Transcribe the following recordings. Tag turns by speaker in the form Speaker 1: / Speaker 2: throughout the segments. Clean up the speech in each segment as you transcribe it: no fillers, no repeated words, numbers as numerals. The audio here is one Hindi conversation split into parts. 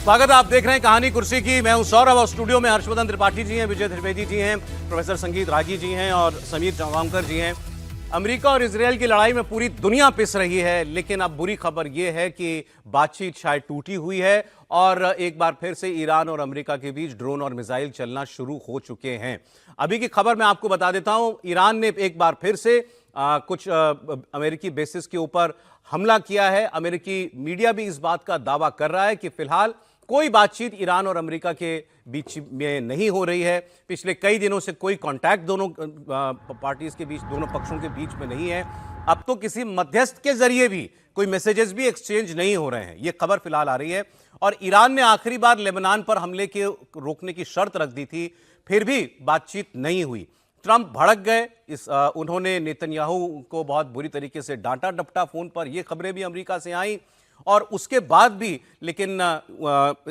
Speaker 1: स्वागत है, आप देख रहे हैं कहानी कुर्सी की। मैं हूं सौरभ और स्टूडियो में हर्षवर्धन त्रिपाठी जी हैं, विजय त्रिवेदी जी हैं, प्रोफेसर संगीत रागी जी हैं और समीर चौगांवकर जी हैं। अमेरिका और इजरायल की लड़ाई में पूरी दुनिया पिस रही है, लेकिन अब बुरी खबर यह है कि बातचीत शायद टूटी हुई है और एक बार फिर से ईरान और अमेरिका के बीच ड्रोन और मिसाइल चलना शुरू हो चुके हैं। अभी की खबर मैं आपको बता देता हूं, ईरान ने एक बार फिर से कुछ अमेरिकी बेसिस के ऊपर हमला किया है। अमेरिकी मीडिया भी इस बात का दावा कर रहा है कि फिलहाल कोई बातचीत ईरान और अमेरिका के बीच में नहीं हो रही है। पिछले कई दिनों से कोई कांटेक्ट दोनों पार्टीज के बीच, दोनों पक्षों के बीच में नहीं है। अब तो किसी मध्यस्थ के जरिए भी कोई मैसेजेस भी एक्सचेंज नहीं हो रहे हैं, यह खबर फिलहाल आ रही है। और ईरान ने आखिरी बार लेबनान पर हमले के रोकने की शर्त रख दी थी, फिर भी बातचीत नहीं हुई। ट्रंप भड़क गए, उन्होंने नेतन्याहू को बहुत बुरी तरीके से डांटा डपटा फोन पर। यह खबरें भी अमेरिका से आई और उसके बाद भी लेकिन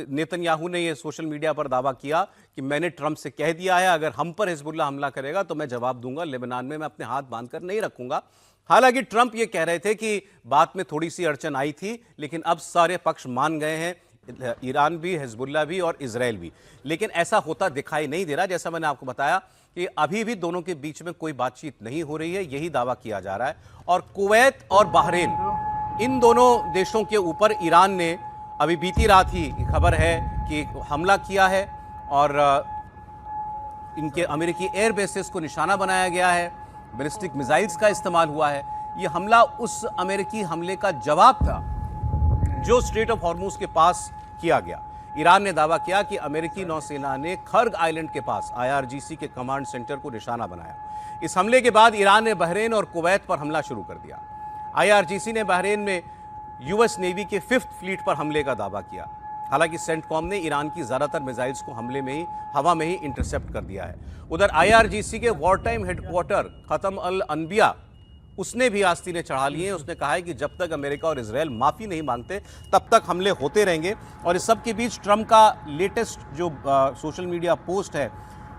Speaker 1: नेतन्याहू ने यह सोशल मीडिया पर दावा किया कि मैंने ट्रंप से कह दिया है अगर हम पर हिजबुल्लाह हमला करेगा तो मैं जवाब दूंगा, लेबनान में मैं अपने हाथ बांधकर नहीं रखूंगा। हालांकि ट्रंप ये कह रहे थे कि बात में थोड़ी सी अड़चन आई थी, लेकिन अब सारे पक्ष मान गए हैं, ईरान भी, हिजबुल्लाह भी और इजरायल भी। लेकिन ऐसा होता दिखाई नहीं दे रहा। जैसा मैंने आपको बताया कि अभी भी दोनों के बीच में कोई बातचीत नहीं हो रही है, यही दावा किया जा रहा है। और कुवैत और बहरीन, इन दोनों देशों के ऊपर ईरान ने अभी बीती रात ही खबर है कि हमला किया है और इनके अमेरिकी एयर बेसेस को निशाना बनाया गया है, बैलिस्टिक मिसाइल्स का इस्तेमाल हुआ है। यह हमला उस अमेरिकी हमले का जवाब था जो स्ट्रेट ऑफ हॉर्मुज के पास किया गया। ईरान ने दावा किया कि अमेरिकी नौसेना ने खर्ग आइलैंड के पास IRGC के कमांड सेंटर को निशाना बनाया। इस हमले के बाद ईरान ने बहरीन और कुवैत पर हमला शुरू कर दिया। IRGC ने बहरीन में US नेवी के 5th फ्लीट पर हमले का दावा किया। हालांकि सेंटकॉम ने ईरान की ज्यादातर मिसाइल्स को हवा में ही इंटरसेप्ट कर दिया है। उधर IRGC के वॉर टाइम हेडक्वार्टर खत्म अल अनबिया, उसने भी आस्तीनें चढ़ा लिए हैं। उसने कहा है कि जब तक अमेरिका और इजरायल माफी नहीं मांगते तब तक हमले होते रहेंगे। और इस सब के बीच ट्रंप का लेटेस्ट जो सोशल मीडिया पोस्ट है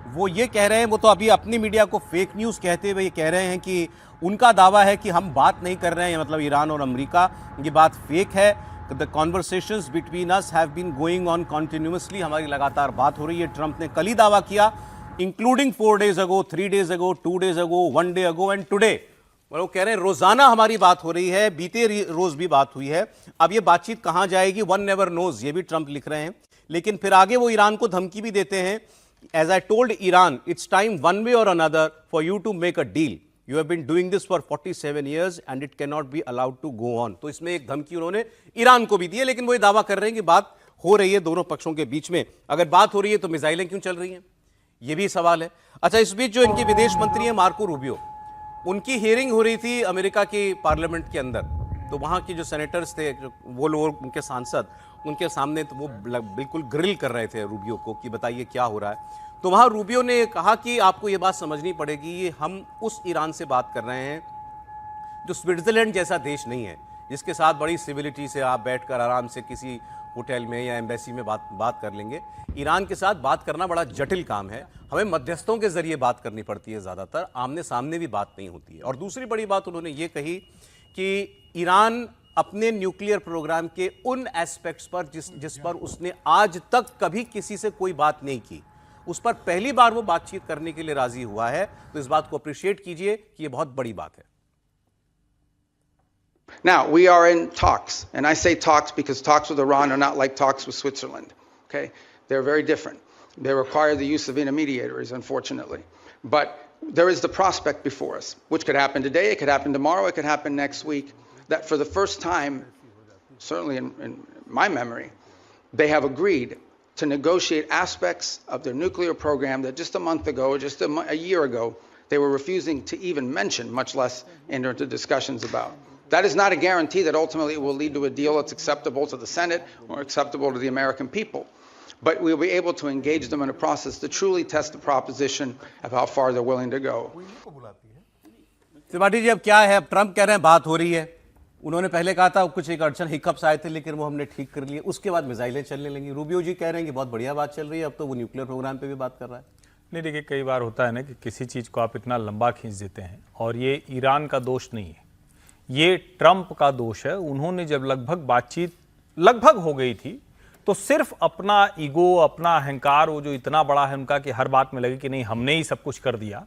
Speaker 1: वो ये कह रहे हैं, वो तो अभी अपनी मीडिया को फेक न्यूज़ कहते हुए ये कह रहे हैं कि उनका दावा है कि हम बात नहीं कर रहे हैं, मतलब ईरान और अमेरिका, ये बात फेक है। The conversations between us have been going on continuously, हमारी लगातार बात हो रही है। ट्रंप ने कल ही दावा किया, including 4 days ago, 3 days ago, 2 days ago, 1 day ago and today. वो कह रहे हैं रोजाना हमारी बात हो रही है, बीते रोज भी बात हुई है। अब ये बातचीत कहां जाएगी, वन नेवर नोज, ये भी ट्रंप लिख रहे हैं। लेकिन फिर आगे वो ईरान को धमकी भी देते हैं, as I told Iran, it's time one way or another for you to make a deal. You have been doing this for 47 years and it can not be allowed to go on. तो इसमें एक धमकी उन्होंने ईरान को भी दी है, लेकिन वो ये दावा कर रहे हैं कि बात हो रही है दोनों पक्षों के बीच में। अगर बात हो रही है तो मिसाइलें क्यों चल रही हैं, ये भी सवाल है। अच्छा, इस बीच जो इनके विदेश मंत्री हैं मार्को रूबियो, उनकी हियरिंग हो रही थी अमेरिका की पार्लियामेंट के अंदर। तो वहाँ के जो सेनेटर्स थे, वो लोग, उनके सांसद, उनके सामने तो वो बिल्कुल ग्रिल कर रहे थे रूबियो को कि बताइए क्या हो रहा है। तो वहाँ रूबियो ने कहा कि आपको ये बात समझनी पड़ेगी, ये हम उस ईरान से बात कर रहे हैं जो स्विट्जरलैंड जैसा देश नहीं है, जिसके साथ बड़ी सिविलिटी से आप बैठकर आराम से किसी होटल में या एम्बेसी में बात कर लेंगे। ईरान के साथ बात करना बड़ा जटिल काम है, हमें मध्यस्थों के जरिए बात करनी पड़ती है, ज़्यादातर आमने सामने भी बात नहीं होती है। और दूसरी बड़ी बात उन्होंने ये कही कि ईरान अपने न्यूक्लियर प्रोग्राम के उन एस्पेक्ट्स पर जिस पर उसने आज तक कभी किसी से कोई बात नहीं की, उस पर पहली बार वो बातचीत करने के लिए राजी हुआ है। तो इस बात को अप्रिशिएट कीजिए कि ये बहुत बड़ी बात है।
Speaker 2: Now, we are in talks, and I say talks because talks with Iran are not like talks with Switzerland, okay? They're very different. They require the use of intermediaries, unfortunately. But there is the prospect before us, which could happen today, it could happen tomorrow, it could happen next week, that for the first time, certainly in my memory, they have agreed to negotiate aspects of their nuclear program that just a month ago, or just a year ago, they were refusing to even mention, much less enter into discussions about. That is not a guarantee that ultimately it will lead to a deal that's acceptable to the Senate or acceptable to the American people. But we'll be able to engage them in a process to truly test the proposition of how far they're willing to go.
Speaker 1: Tripathi ji, अब क्या है, अब ट्रंप कह रहे हैं बात हो रही है। उन्होंने पहले कहा था कुछ एक अड़चन, हिकअप्स आए थे, लेकिन वो हमने ठीक कर लिए। उसके बाद मिसाइलें चलने लगी। रूबियो जी कह रहे हैं कि बहुत बढ़िया बात चल रही है, अब तो वो न्यूक्लियर प्रोग्राम पे भी बात कर रहा है।
Speaker 3: नहीं, देखिए, कई बार होता है ना कि किसी चीज़ को आप इतना लंबा खींच देते हैं, और ये ईरान का दोष नहीं है, ये ट्रंप का दोष है। उन्होंने जब बातचीत लगभग हो गई थी, तो सिर्फ अपना ईगो, अपना अहंकार, वो जो इतना बड़ा है उनका कि हर बात में लगे कि नहीं हमने ही सब कुछ कर दिया,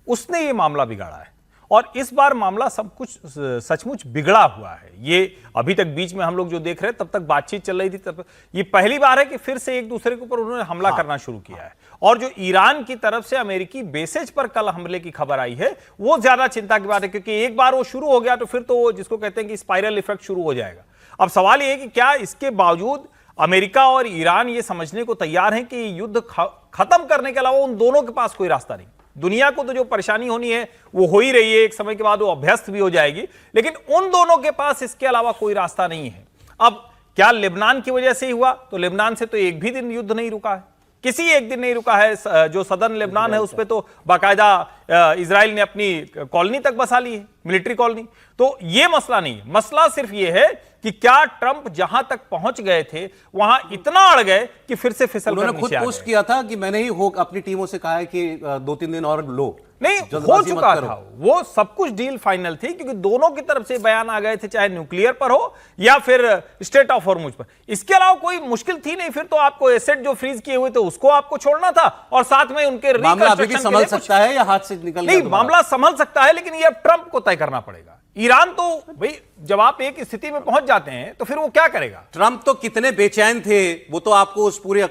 Speaker 3: उसने ये मामला बिगाड़ा है। और इस बार मामला सब कुछ सचमुच बिगड़ा हुआ है। ये अभी तक बीच में हम लोग जो देख रहे हैं, तब तक बातचीत चल रही थी, तब ये पहली बार है कि फिर से एक दूसरे के ऊपर उन्होंने हमला करना शुरू किया है। और जो ईरान की तरफ से अमेरिकी बेसेज पर कल हमले की खबर आई है, वो ज्यादा चिंता की बात है, क्योंकि एक बार वो शुरू हो गया तो फिर तो वो जिसको कहते हैं कि स्पाइरल इफेक्ट शुरू हो जाएगा। अब सवाल ये है कि क्या इसके बावजूद अमेरिका और ईरान ये समझने को तैयार हैं कि युद्ध खत्म करने के अलावा उन दोनों के पास कोई रास्ता नहीं। दुनिया को तो जो परेशानी होनी है वो हो ही रही है, एक समय के बाद वो अभ्यस्त भी हो जाएगी, लेकिन उन दोनों के पास इसके अलावा कोई रास्ता नहीं है। अब क्या लेबनान की वजह से ही हुआ? तो लेबनान से तो एक भी दिन युद्ध नहीं रुका है, किसी एक दिन नहीं रुका है। जो सदर्न लेबनान है उस पर तो बाकायदा इजराइल ने अपनी कॉलोनी तक बसा ली है, मिलिट्री कॉलोनी। तो ये मसला नहीं है, मसला सिर्फ ये है कि क्या ट्रंप जहां तक पहुंच गए थे वहां इतना अड़ गए कि फिर से फिसल कर
Speaker 1: उन्होंने खुद
Speaker 3: नीचे आ
Speaker 1: पोस्ट
Speaker 3: गए।
Speaker 1: किया था कि मैंने ही हो अपनी टीमों से कहा है कि 2-3 दिन और लो,
Speaker 3: नहीं हो
Speaker 1: जल्दबाजी मत
Speaker 3: चुका
Speaker 1: करो।
Speaker 3: था, वो सब कुछ डील फाइनल थी, क्योंकि दोनों की तरफ से बयान आ गए थे, चाहे न्यूक्लियर पर हो या फिर स्टेट ऑफ हॉर्मुज पर। इसके अलावा कोई मुश्किल थी नहीं। फिर तो आपको एसेट जो फ्रीज किए हुए थे उसको आपको छोड़ना था, और साथ में उनके
Speaker 1: मामला अभी भी
Speaker 3: रिकंस्ट्रक्शन के
Speaker 1: संभल
Speaker 3: लिए कुछ-
Speaker 1: सकता है या हाथ से निकल
Speaker 3: नहीं,
Speaker 1: गया दोबारा?
Speaker 3: मामला संभल सकता है, लेकिन ये अब ट्रंप को तय करना पड़ेगा। ईरान तो भाई जब आप एक स्थिति में पहुंच जाते हैं तो फिर वो क्या करेगा?
Speaker 1: ट्रंप तो कितने बेचैन थे वो तो आपको उस पूरी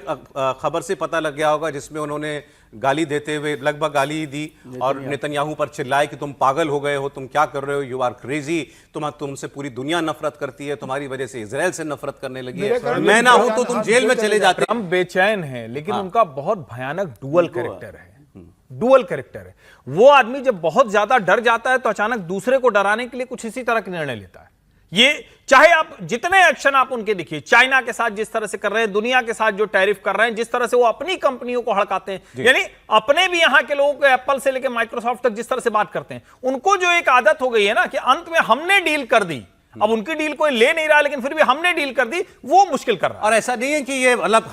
Speaker 1: खबर से पता लग गया होगा, जिसमें उन्होंने गाली देते हुए लगभग गाली दी और नेतन्याहू पर चिल्लाए कि तुम पागल हो गए हो, तुम क्या कर रहे हो, यू आर क्रेजी, तुमसे पूरी दुनिया नफरत करती है, तुम्हारी वजह से इजराइल से नफरत करने लगी है, मैं ना हूं तो तुम जेल में चले जाते।
Speaker 3: ट्रंप बेचैन है, लेकिन उनका बहुत भयानक डुअल कैरेक्टर है। डुअल कैरेक्टर है वो आदमी। जब बहुत ज्यादा डर जाता है तो अचानक दूसरे को डराने के लिए कुछ इसी तरह के निर्णय लेता है। ये चाहे आप जितने एक्शन आप उनके देखिए, चाइना के साथ जिस तरह से कर रहे हैं, दुनिया के साथ जो टैरिफ कर रहे हैं, जिस तरह से वो अपनी कंपनियों को हड़काते हैं, यानी अपने भी यहां के लोगों को एप्पल से लेकर माइक्रोसॉफ्ट तक जिस तरह से बात करते हैं, उनको जो एक आदत हो गई है ना कि अंत में हमने डील कर दी, अब उनकी डील कोई ले नहीं रहा लेकिन फिर भी हमने डील कर दी, वो मुश्किल कर रहा है।
Speaker 1: और ऐसा नहीं है कि ये मतलब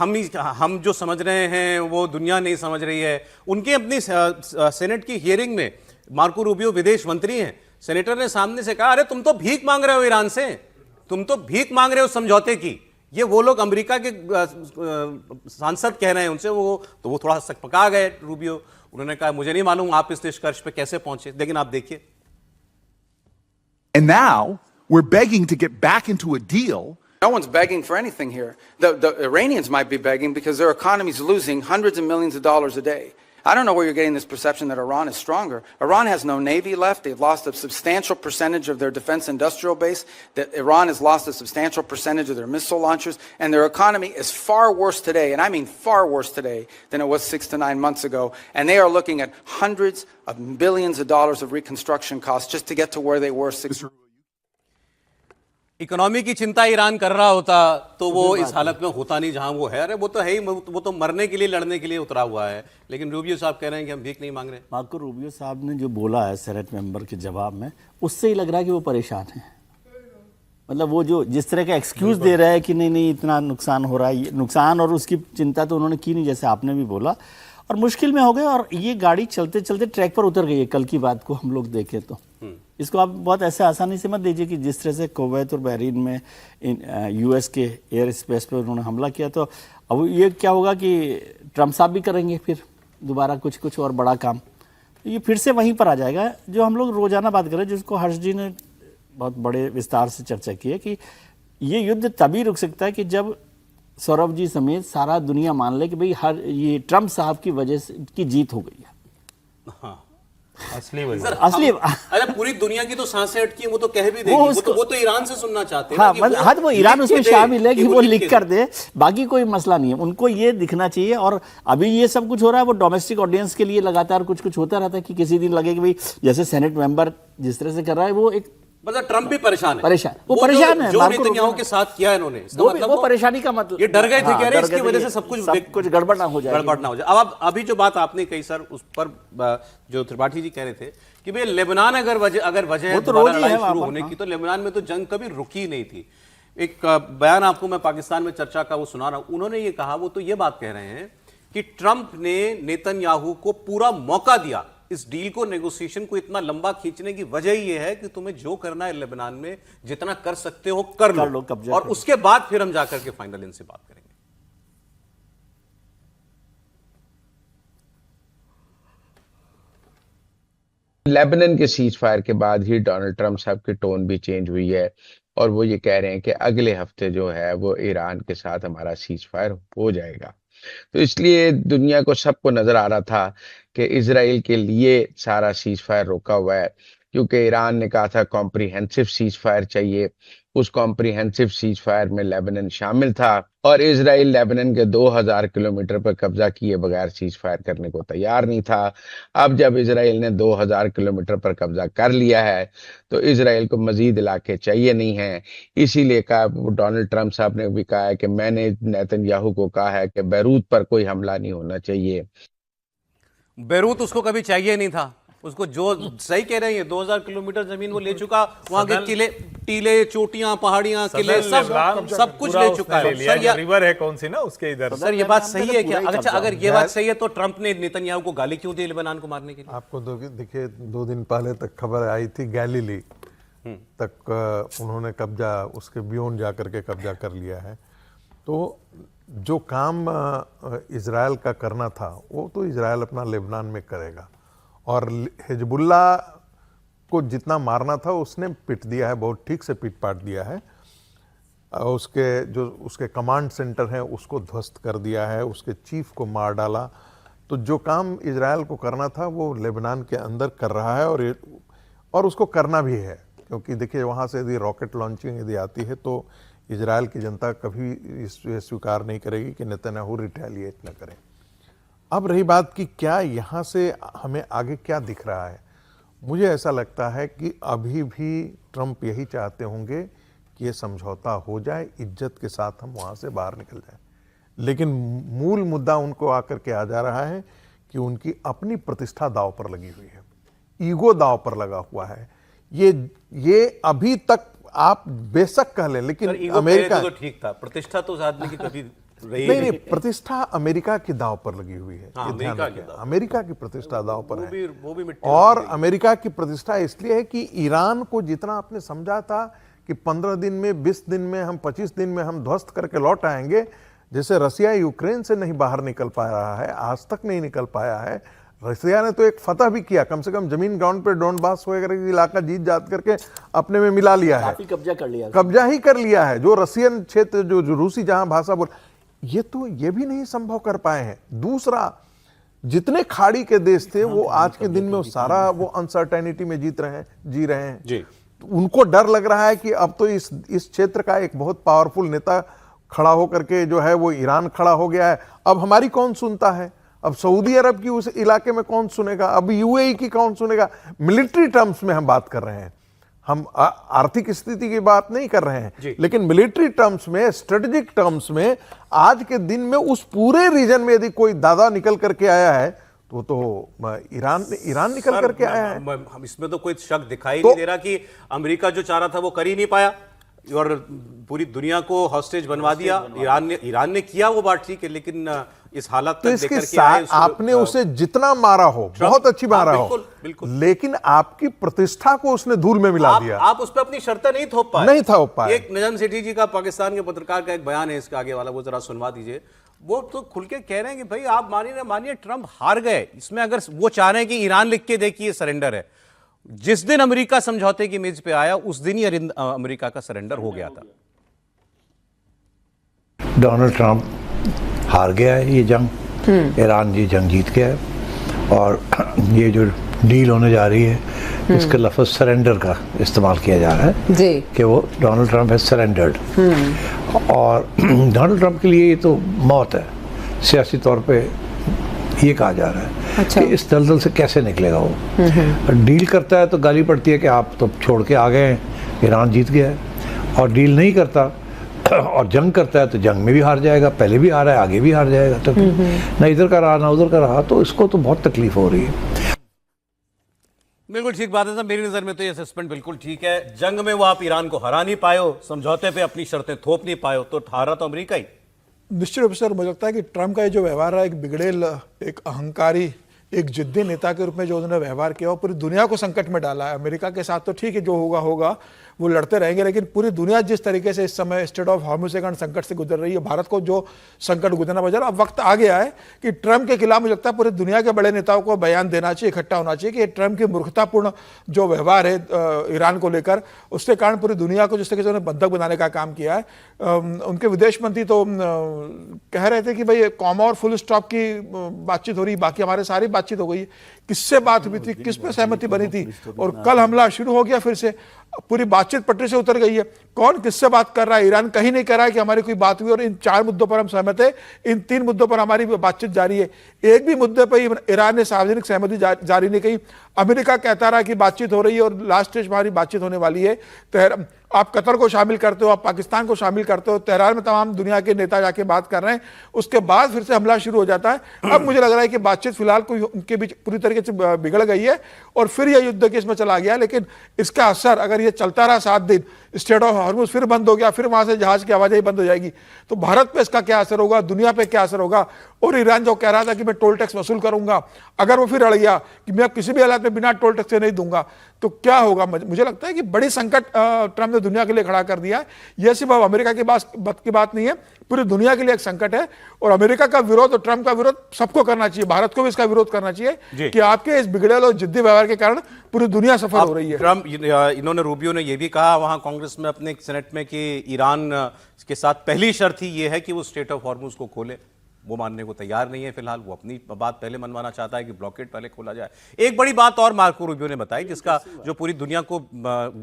Speaker 1: हम जो समझ रहे हैं वो दुनिया नहीं समझ रही है। उनकी अपनी सेनेट की हियरिंग में मार्को रूबियो विदेश मंत्री हैं, सेनेटर ने सामने से कहा अरे तुम तो भीख मांग रहे हो ईरान से, तुम तो भीख मांग रहे हो समझौते की। ये वो लोग अमेरिका के सांसद कह रहे हैं उनसे, वो थोड़ा सकपका गए रूबियो। उन्होंने कहा मुझे नहीं मालूम आप इस निष्कर्ष पे कैसे पहुंचे, लेकिन आप देखिए।
Speaker 4: And now we're begging to get back into a deal.
Speaker 2: No one's begging for anything here. The Iranians might be begging because their economy's losing hundreds of millions of dollars a day. I don't know where you're getting this perception that Iran is stronger. Iran has no navy left. They've lost a substantial percentage of their defense industrial base. That Iran has lost a substantial percentage of their missile launchers. And their economy is far worse today, and I mean far worse today, than it was 6 to 9 months ago. And they are looking at hundreds of billions of dollars of reconstruction costs just to get to where they were 6
Speaker 1: economy की चिंता ईरान कर रहा होता तो वो इस हालत में होता नहीं जहां वो है। अरे वो तो है ही, वो तो मरने के लिए लड़ने के लिए उतरा हुआ है। लेकिन रूबियो साहब कह रहे हैं कि हम भीख नहीं मांग रहे।
Speaker 5: मार्को रूबियो साहब ने जो बोला है सेनेट मेंबर के जवाब में, उससे ही लग रहा है कि वो परेशान है। मतलब वो जो जिस तरह का एक्सक्यूज दे रहा है कि नहीं इतना नुकसान हो रहा है, नुकसान और उसकी चिंता तो उन्होंने की नहीं, जैसे आपने भी बोला, और मुश्किल में हो गए। और ये गाड़ी चलते चलते ट्रैक पर उतर गई है। कल की बात को हम लोग देखें तो इसको आप बहुत ऐसे आसानी से मत दीजिए कि जिस तरह से कुवैत और बहरीन में यूएस के एयर स्पेस पे उन्होंने हमला किया, तो अब ये क्या होगा कि ट्रंप साहब भी करेंगे फिर दोबारा कुछ और बड़ा काम, तो ये फिर से वहीं पर आ जाएगा जो हम लोग रोजाना बात कर रहे हैं, जिसको हर्ष जी ने बहुत बड़े विस्तार से चर्चा की है कि ये युद्ध तभी रुक सकता है कि जब सौरभ जी समेत सारा दुनिया मान ले कि भाई ये ट्रंप साहब की वजह से की जीत हो गई है।
Speaker 1: हाँ।
Speaker 3: असली वजह
Speaker 5: असली
Speaker 1: अरे पूरी दुनिया की तो सांसें अटकी, वो तो कह भी देगी, वो तो ईरान से सुनना चाहते हैं।
Speaker 5: हाँ, वो ईरान उसमें शामिल है कि वो लिख कर दे,
Speaker 1: दे।
Speaker 5: बाकी कोई मसला नहीं है। उनको ये दिखना चाहिए। और अभी ये सब कुछ हो रहा है वो डोमेस्टिक ऑडियंस के लिए लगातार कुछ होता रहता है कि किसी दिन लगे कि भाई जैसे सेनेट मेंबर जिस तरह से कर रहा है वो एक
Speaker 1: मतलब ट्रंप भी परेशान है।
Speaker 5: वो परेशान है।
Speaker 1: जो नेतन्याहू के साथ किया इन्होंने,
Speaker 5: वो परेशानी का मतलब
Speaker 1: ये डर गए थे कि अरे इसकी वजह से सब कुछ
Speaker 5: गड़बड़ ना हो जाए।
Speaker 1: अब अभी जो बात आपने कही सर, उस पर जो त्रिपाठी जी कह रहे थे कि भाई लेबनान अगर वजह दोबारा लड़ाई शुरू होने की, तो लेबनान में तो जंग कभी रुकी नहीं थी। एक बयान आपको मैं पाकिस्तान में चर्चा का वो सुना रहा हूं। उन्होंने ये कहा, वो तो ये बात कह रहे हैं कि ट्रंप ने नेतन्याहू को पूरा मौका दिया इस डील को, नेगोशिएशन को इतना लंबा खींचने की वजह ये है कि तुम्हें जो करना है लेबनान में जितना कर सकते हो कर लो
Speaker 5: कब्जा
Speaker 1: और उसके बाद फिर हम जाकर के फाइनल इनसे बात करेंगे।
Speaker 6: लेबनान के सीज फायर के बाद ही डोनाल्ड ट्रंप साहब की टोन भी चेंज हुई है और वो ये कह रहे हैं कि अगले हफ्ते जो है वो ईरान के साथ हमारा सीज फायर हो जाएगा। तो इसलिए दुनिया को सबको नजर आ रहा था कि इजराइल के लिए सारा सीज फायर रोका हुआ है, क्योंकि ईरान ने कहा था कॉम्प्रिहेंसिव सीज फायर चाहिए। उस कॉम्प्रिहेंसिव सीज फायर में लेबनान शामिल था और इजराइल लेबनान के 2000 किलोमीटर पर कब्जा किए बगैर सीज फायर करने को तैयार नहीं था। अब जब इजराइल ने 2000 किलोमीटर पर कब्जा कर लिया है तो इजराइल को मजीद इलाके चाहिए नहीं है। इसीलिए कहा, डोनाल्ड ट्रंप साहब ने भी कहा है कि मैंने नेतन्याहू को कहा है कि बैरूत पर कोई हमला नहीं होना चाहिए।
Speaker 1: बैरूत उसको कभी चाहिए नहीं था, उसको जो सही कह रहे हैं 2000 किलोमीटर जमीन वो ले चुका, वहां के किले, टीले, चोटियां, पहाड़ियां, किले सब कुछ ले चुका है।
Speaker 3: सर ये रिवर है कौन सी ना उसके इधर।
Speaker 1: सर ये बात सही है क्या? अच्छा, अगर ये बात सही है तो ट्रंप ने नेतन्याहू को गाली क्यों दी लेबनान को मारने के लिए?
Speaker 7: आपको देखिए 2 दिन पहले तक खबर आई थी गैलीली तक उन्होंने कब्जा, उसके बियोन जाकर के कब्जा कर लिया है। तो जो काम इजराइल का करना था वो तो इजराइल अपना लेबनान में करेगा, और हिजबुल्ला को जितना मारना था उसने पिट दिया है, बहुत ठीक से पीट पाट दिया है। उसके कमांड सेंटर हैं उसको ध्वस्त कर दिया है, उसके चीफ को मार डाला। तो जो काम इजराइल को करना था वो लेबनान के अंदर कर रहा है और उसको करना भी है, क्योंकि देखिए वहाँ से यदि रॉकेट लॉन्चिंग यदि आती है तो इजराइल की जनता कभी इसे स्वीकार नहीं करेगी कि नेतन्याहू रिटेलिएट न करें। अब रही बात कि क्या यहाँ से हमें आगे क्या दिख रहा है, मुझे ऐसा लगता है कि अभी भी ट्रंप यही चाहते होंगे कि ये समझौता हो जाए, इज्जत के साथ हम वहाँ से बाहर निकल जाएं। लेकिन मूल मुद्दा उनको आकर के आ जा रहा है कि उनकी अपनी प्रतिष्ठा दांव पर लगी हुई है, ईगो दांव पर लगा हुआ है। ये अभी तक आप बेशक कह लें, लेकिन अमेरिका
Speaker 1: तो ठीक था, प्रतिष्ठा तो उस आदमी की कभी रही
Speaker 7: नहीं, प्रतिष्ठा अमेरिका की दांव पर लगी हुई है। अमेरिका की प्रतिष्ठा दांव पर है,
Speaker 1: वो भी
Speaker 7: और अमेरिका की प्रतिष्ठा इसलिए है कि ईरान को जितना आपने समझा था कि 15 दिन में, 20 दिन में, हम 25 दिन में हम ध्वस्त करके लौट आएंगे, जैसे रसिया यूक्रेन से नहीं बाहर निकल पा रहा है, आज तक नहीं निकल पाया है। रसिया ने तो एक फतह भी किया, कम से कम जमीन ग्राउंड पे डोनबास वगैरह इलाका जीत जात करके अपने में मिला लिया है, कब्जा ही कर लिया है। जो रसियन क्षेत्र, जो रूसी जहां भाषा बोल, ये भी नहीं संभव कर पाए हैं। दूसरा, जितने खाड़ी के देश थे वो आज के दिन में वो सारा वो अनसर्टेनिटी में जी रहे हैं
Speaker 1: जी।
Speaker 7: उनको डर लग रहा है कि अब तो इस क्षेत्र का एक बहुत पावरफुल नेता खड़ा होकर के जो है वो ईरान खड़ा हो गया है। अब हमारी कौन सुनता है? अब सऊदी अरब की उस इलाके में कौन सुनेगा? अब यूएई की कौन सुनेगा? मिलिट्री टर्म्स में हम बात कर रहे हैं, हम आर्थिक स्थिति की बात नहीं कर रहे हैं, लेकिन मिलिट्री टर्म्स में, स्ट्रेटेजिक टर्म्स में आज के दिन में उस पूरे रीजन में यदि कोई दादा निकल करके आया है तो ईरान निकल करके आया है।
Speaker 1: इसमें तो कोई शक दिखाई नहीं दे रहा कि अमेरिका जो चाह रहा था वो कर ही नहीं पाया और पूरी दुनिया को हॉस्टेज बनवा दिया। ईरान ने किया वो बात ठीक है, लेकिन इस हालत
Speaker 7: तो इसके साथ आपने उसे जितना मारा हो, बहुत अच्छी मारा हो, लेकिन आपकी प्रतिष्ठा को उसने धूल में मिला दिया।
Speaker 1: आप उस पर अपनी शर्तें नहीं थोप पाए। एक नजम सेठी जी का, पाकिस्तान के पत्रकार का एक बयान है, इसके आगे वाला वो जरा सुनवा दीजिए। वो तो खुल के कह रहे हैं कि भाई आप मानिए ट्रंप हार गए इसमें, अगर वो चाह रहे हैं कि ईरान लिख के दे कि ये सरेंडर है। जिस दिन अमेरिका समझौते की मेज पे आया उस दिन ही अमेरिका का सरेंडर हो गया था।
Speaker 8: डोनाल्ड ट्रंप हार गया है ये जंग, ईरान ये जंग जीत गया है, और ये जो डील होने जा रही है इसका लफ्ज़ सरेंडर का इस्तेमाल किया जा रहा है जी, कि वो डोनाल्ड ट्रंप है सरेंडर्ड। और डोनाल्ड ट्रंप के लिए ये तो मौत है, सियासी तौर पे ये कहा जा रहा है। अच्छा। कि इस दलदल से कैसे निकलेगा वो। डील करता है तो गाली पड़ती है कि आप तो छोड़ के आ गए हैं, ईरान जीत गया है, और डील नहीं करता और जंग करता है तो जंग में भी हार जाएगा, पहले भी हारा है, आगे भी हार जाएगा। तो ना इधर का रहा ना उधर का रहा, तो इसको तो बहुत तकलीफ हो रही है।
Speaker 1: बिल्कुल ठीक बात है साहब, मेरी नजर में तो ये असेसमेंट बिल्कुल ठीक है। जंग में वो आप ईरान को हरा नहीं पाए हो, समझौते पे अपनी शर्तें थोप नहीं पाए हो, तो हारा तो अमेरिका ही।
Speaker 9: निश्चित रूप से मुझे लगता है कि ट्रंप का ये जो व्यवहार है, एक बिगड़ेल, एक अहंकारी, एक जिद्दी नेता के रूप में जो उन्होंने व्यवहार किया वो पूरी दुनिया को संकट में डाला है। अमेरिका के साथ तो ठीक है, जो होगा होगा, वो लड़ते रहेंगे। लेकिन पूरी दुनिया जिस तरीके से इस समय स्टेट ऑफ हॉर्मुज़ के कारण संकट से गुजर रही है, भारत को जो संकट गुजरना पड़ रहा है, अब वक्त आ गया है कि ट्रंप के खिलाफ मुझे लगता है पूरी दुनिया के बड़े नेताओं को बयान देना चाहिए, इकट्ठा होना चाहिए कि ट्रंप की मूर्खतापूर्ण जो व्यवहार है ईरान को लेकर, उसके कारण पूरी दुनिया को जिस तरीके से उन्होंने बंधक बनाने का काम किया है। उनके विदेश मंत्री तो कह रहे थे कि भाई कॉमा और फुल स्टॉप की बातचीत हो रही, बाकी हमारे सारी बातचीत हो गई। किससे बात हुई थी, किस पे सहमति बनी थी, और कल हमला शुरू हो गया, फिर से पूरी बातचीत पटरी से उतर गई है। कौन किससे बात कर रहा है? ईरान कहीं नहीं कह रहा है कि हमारी कोई बात हुई, और इन 4 मुद्दों पर हम सहमत है, इन 3 मुद्दों पर हमारी बातचीत जारी है। एक भी मुद्दे पर ईरान ने सार्वजनिक सहमति जारी नहीं की। अमेरिका कहता रहा कि बातचीत हो रही है और लास्ट स्टेज हमारी बातचीत होने वाली है। आप कतर को शामिल करते हो, आप पाकिस्तान को शामिल करते हो, तेहरान में तमाम दुनिया के नेता जाके बात कर रहे हैं, उसके बाद फिर से हमला शुरू हो जाता है। अब मुझे लग रहा है कि बातचीत फिलहाल कोई उनके बीच पूरी तरीके से बिगड़ गई है और फिर यह युद्ध केस में चला गया। लेकिन इसका असर अगर ये चलता रहा 7 दिन, स्टेट ऑफ हॉर्मुज़ फिर बंद हो गया, फिर वहां से जहाज की आवाजाही बंद हो जाएगी, तो भारत पे इसका क्या असर होगा, दुनिया पे क्या असर होगा? और ईरान जो कह रहा था कि मैं टोल टैक्स वसूल करूंगा, अगर वो फिर अड़ गया कि मैं किसी भी हालत में बिना टोल टैक्स से नहीं दूंगा, तो क्या होगा? मुझे लगता है कि बड़ी संकट ट्रंप ने दुनिया के लिए खड़ा कर दिया है। यह सिर्फ अमेरिका की बात नहीं है, पूरी दुनिया के लिए एक संकट है। और अमेरिका का विरोध और ट्रंप का विरोध सबको करना चाहिए, भारत को भी इसका विरोध करना चाहिए कि आपके इस बिगड़ेल और जिद्दी व्यवहार के कारण पूरी दुनिया सफल हो रही है।
Speaker 1: ट्रंप, इन्होंने, रूबियो ने यह भी कहा वहां कांग्रेस में अपने सेनेट में कि ईरान के साथ पहली शर्त ही यह है कि वो स्टेट ऑफ हॉर्मुज़ को खोले। वो मानने को तैयार नहीं है फिलहाल, वो अपनी बात पहले मनवाना चाहता है कि ब्लॉकेड पहले खोला जाए। एक बड़ी बात और मार्को रूबियो ने बताई, जिसका जो पूरी दुनिया को,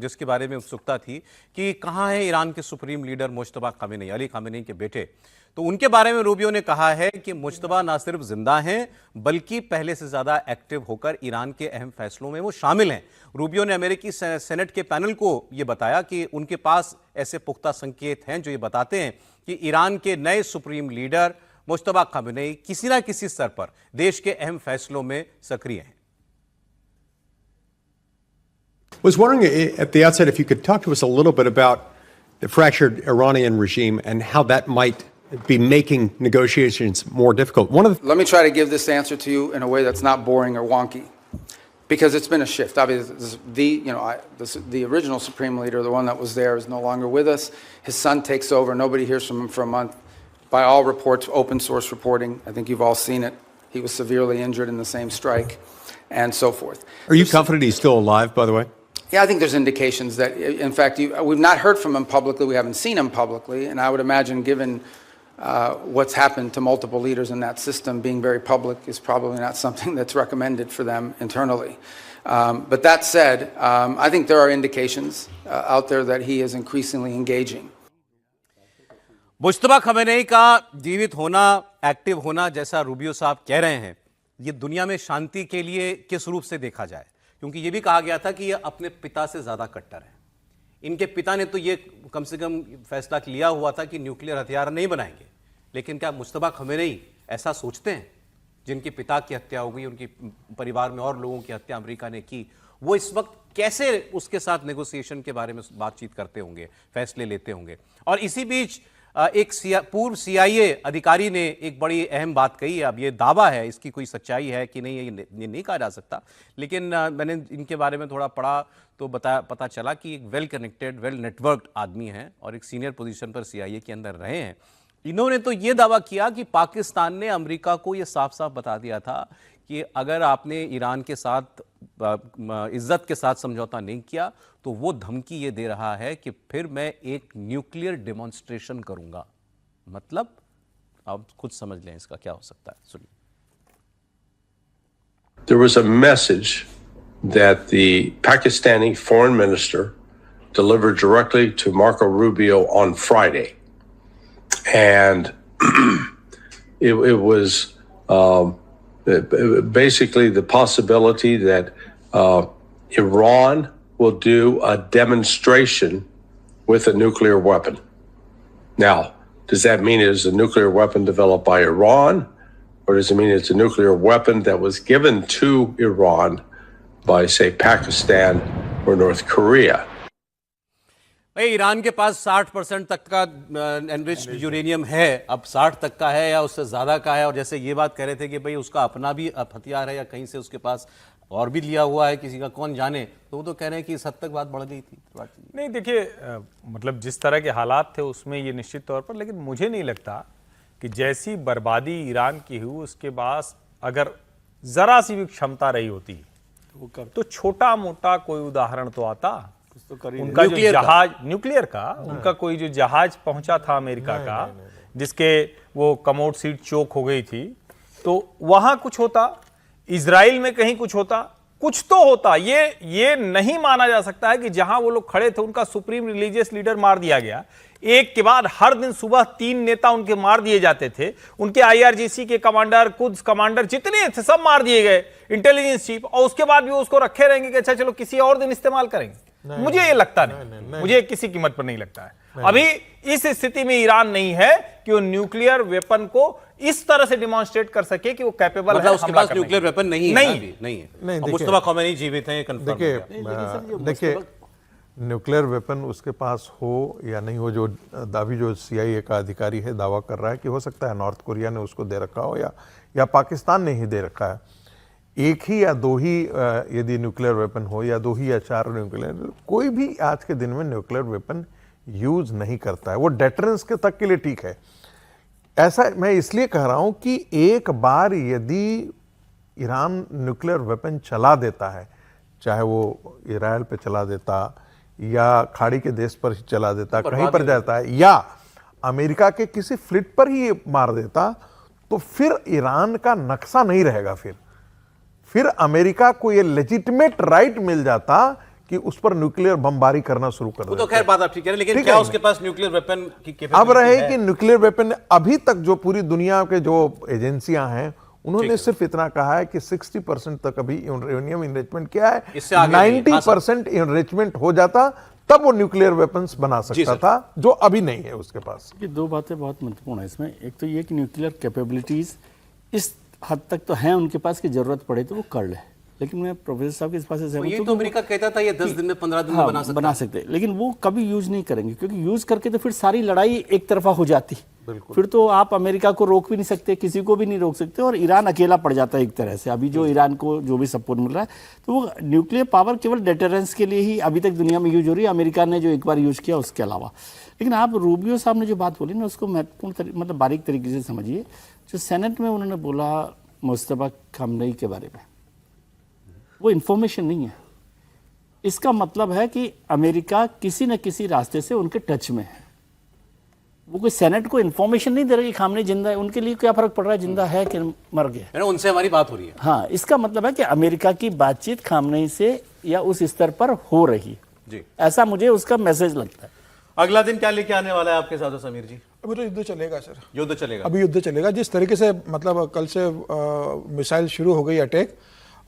Speaker 1: जिसके बारे में उत्सुकता थी कि कहाँ है ईरान के supreme leader Mojtaba Khamenei, Ali Khamenei के बेटे। तो उनके बारे में रूबियो ने कहा है कि मुज्तबा ना सिर्फ जिंदा हैं बल्कि पहले से ज्यादा एक्टिव होकर ईरान के अहम फैसलों में वो शामिल हैं। रूबियो ने अमेरिकी सेनेट के पैनल को यह बताया कि उनके पास ऐसे पुख्ता संकेत हैं जो ये बताते हैं कि ईरान के नए सुप्रीम लीडर मुज्तबा खामेनी किसी ना किसी स्तर पर देश के अहम फैसलों में सक्रिय हैं।
Speaker 10: Was wondering at the outset if you could talk to us a little bit about the fractured Iranian regime and how that might be making negotiations more difficult.
Speaker 2: Let me try to give this answer to you in a way that's not boring or wonky, because it's been a shift. Obviously, the original supreme leader, the one that was there, is no longer with us. His son takes over. Nobody hears from him for a month. By all reports, open source reporting, I think you've all seen it, he was severely injured in the same strike, and so forth.
Speaker 10: Are you confident he's still alive, by the way?
Speaker 2: Yeah, I think there's indications that, in fact, we've not heard from him publicly, we haven't seen him publicly, and I would imagine, given what's happened to multiple leaders in that system, being very public is probably not something that's recommended for them internally. But that said, I think there are indications out there that he is increasingly engaging.
Speaker 1: Mujtaba Khamenei का जीवित होना, एक्टिव होना, जैसा रूबियो साहब कह रहे हैं, ये दुनिया में शांति के लिए किस रूप से देखा जाए? क्योंकि ये भी कहा गया था कि ये अपने पिता से ज्यादा कट्टर है। इनके पिता ने तो ये कम से कम फैसला लिया हुआ था कि न्यूक्लियर हथियार नहीं बनाएंगे, लेकिन क्या मुज्तबा खामेनी ऐसा सोचते हैं? जिनके पिता की हत्या हो गई, उनके परिवार में और लोगों की हत्या अमेरिका ने की, वो इस वक्त कैसे उसके साथ नेगोशिएशन के बारे में बातचीत करते होंगे, फैसले लेते होंगे? और इसी बीच एक पूर्व CIA अधिकारी ने एक बड़ी अहम बात कही है। अब ये दावा है, इसकी कोई सच्चाई है कि नहीं ये नहीं कहा जा सकता, लेकिन मैंने इनके बारे में थोड़ा पढ़ा तो पता चला कि एक वेल कनेक्टेड, वेल नेटवर्क्ड आदमी हैं और एक सीनियर पोजीशन पर CIA के अंदर रहे हैं। इन्होंने तो ये दावा किया कि पाकिस्तान ने अमेरिका को ये साफ साफ बता दिया था कि अगर आपने ईरान के साथ इज्जत के साथ समझौता नहीं किया तो वो धमकी ये दे रहा है कि फिर मैं एक न्यूक्लियर डेमोन्स्ट्रेशन करूंगा। मतलब आप खुद समझ लें इसका क्या हो सकता है, सुनिए।
Speaker 11: There was a message that the Pakistani foreign minister delivered directly to Marco Rubio on Friday, and it was basically the possibility that Iran will do a demonstration with a nuclear weapon. Now, does that mean it is a nuclear weapon developed by Iran, or does it mean it's a nuclear weapon that was given to Iran by, say, Pakistan or North Korea?
Speaker 1: भाई, ईरान के पास 60% तक का एनरिच्ड यूरेनियम है। अब 60 तक का है या उससे ज़्यादा का है, और जैसे ये बात कह रहे थे कि भाई उसका अपना भी हथियार है या कहीं से उसके पास और भी लिया हुआ है किसी का, कौन जाने। तो वो तो कह रहे हैं कि इस हद तक बात बढ़ गई थी।
Speaker 3: नहीं देखिए, मतलब जिस तरह के हालात थे उसमें ये निश्चित तौर पर, लेकिन मुझे नहीं लगता कि जैसी बर्बादी ईरान की हुई उसके बाद अगर जरा सी भी क्षमता रही होती तो छोटा मोटा कोई उदाहरण तो आता। उनका जो जहाज न्यूक्लियर का, उनका कोई जो जहाज पहुंचा था अमेरिका का, जिसके वो कमोड सीट चोक हो गई थी, तो वहां कुछ होता, इजराइल में कहीं कुछ होता, कुछ तो होता। ये नहीं माना जा सकता है कि जहां वो लोग खड़े थे उनका सुप्रीम रिलीजियस लीडर मार दिया गया, एक के बाद हर दिन सुबह 3 नेता उनके मार दिए जाते थे, उनके IRGC के कमांडर, कुछ कमांडर जितने थे सब मार दिए गए, इंटेलिजेंस चीफ, और उसके बाद भी वो उसको रखे रहेंगे कि अच्छा चलो किसी और दिन इस्तेमाल करेंगे। मुझे ये लगता नहीं, मुझे किसी कीमत पर नहीं लगता है। अभी इस स्थिति में ईरान नहीं है कि वो न्यूक्लियर वेपन को इस तरह से डिमॉन्स्ट्रेट कर सके कि वो कैपेबल
Speaker 1: मतलब उसके पास न्यूक्लियर वेपन नहीं है। मुस्तफा खमेनी जीवित हैं,
Speaker 7: देखिए न्यूक्लियर वेपन उसके पास हो या नहीं हो, जो दावी जो CIA का अधिकारी है दावा कर रहा है कि हो सकता है नॉर्थ कोरिया ने उसको दे रखा हो या पाकिस्तान ने ही दे रखा है। एक ही या दो ही यदि न्यूक्लियर वेपन हो, या 2 ही या 4 न्यूक्लियर, कोई भी आज के दिन में न्यूक्लियर वेपन यूज नहीं करता है। वो डेटरेंस के तक के लिए ठीक है। ऐसा मैं इसलिए कह रहा हूं कि एक बार यदि ईरान न्यूक्लियर वेपन चला देता है, चाहे वो इजराइल पे चला देता या खाड़ी के देश पर ही चला देता, कहीं पर जाता है, या अमेरिका के किसी फ्लीट पर ही मार देता, तो फिर ईरान का नक्शा नहीं रहेगा। फिर अमेरिका को ये लेजिटिमेट राइट मिल जाता कि उस पर न्यूक्लियर बमबारी करना शुरू कर देता।
Speaker 1: तो खैर बात आप ठीक कह रहे हैं, लेकिन क्या उसके पास न्यूक्लियर वेपन की कैपेबिलिटी
Speaker 7: अब रहे कि न्यूक्लियर वेपन, अभी तक जो पूरी दुनिया के जो एजेंसियां हैं उन्होंने सिर्फ इतना कहा है कि 60% तक अभी यूरेनियम इनरिचमेंट किया है, 90% इनरिचमेंट हो जाता तब वो न्यूक्लियर वेपन्स बना सकता था, जो अभी नहीं है उसके पास।
Speaker 5: ये 2 बातें बहुत महत्वपूर्ण है इसमें। एक तो ये कि न्यूक्लियर कैपेबिलिटीज इस हद तक तो हैं उनके पास कि जरूरत पड़े तो वो कर ले, लेकिन मैं प्रोफेसर साहब के इस बात से सहमत हूं।
Speaker 1: तो अमेरिका कहता था ये 10 दिन में 15 दिन में बना सकते,
Speaker 5: लेकिन वो कभी यूज नहीं करेंगे, क्योंकि यूज करके तो फिर सारी लड़ाई एक तरफा हो जाती। फिर तो आप अमेरिका को रोक भी नहीं सकते, किसी को भी नहीं रोक सकते, और ईरान अकेला पड़ जाता है एक तरह से। अभी जो ईरान को जो भी सपोर्ट मिल रहा है, तो वो न्यूक्लियर पावर केवल डेटरेंस के लिए ही अभी तक दुनिया में यूज हो रही है, अमेरिका ने जो एक बार यूज किया उसके अलावा। लेकिन आप रूबियो साहब ने जो बात बोली ना, उसको महत्वपूर्ण मतलब बारीक तरीके से समझिए। जो सेनेट में उन्होंने बोला मुस्तफा खमेनी के बारे में, वो इंफॉर्मेशन नहीं है। इसका मतलब है कि अमेरिका किसी न किसी रास्ते से उनके टच में है। वो कोई सेनेट को इंफॉर्मेशन नहीं दे रहा कि खमेनी जिंदा है, उनके लिए क्या फर्क पड़ रहा है जिंदा है कि मर गया।
Speaker 1: उनसे हमारी बात हो रही है।
Speaker 5: हाँ, इसका मतलब है कि अमेरिका की बातचीत खमेनी से या उस स्तर पर हो रही
Speaker 1: जी,
Speaker 5: ऐसा मुझे उसका मैसेज लगता है।
Speaker 1: अगला दिन क्या लेके आने वाला है आपके साथ समीर जी?
Speaker 9: अभी तो युद्ध चलेगा सर,
Speaker 1: युद्ध चलेगा।
Speaker 9: अभी युद्ध चलेगा। जिस तरीके से मतलब कल से मिसाइल शुरू हो गई अटैक,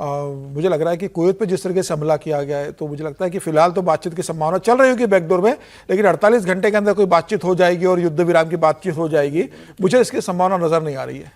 Speaker 9: मुझे लग रहा है कि कुवैत पे जिस तरीके से हमला किया गया है, तो मुझे लगता है कि फिलहाल तो बातचीत की संभावना चल रही होगी बैकडोर में, लेकिन 48 घंटे के अंदर कोई बातचीत हो जाएगी और युद्ध विराम की बातचीत हो जाएगी, मुझे इसकी संभावना नजर नहीं आ रही है।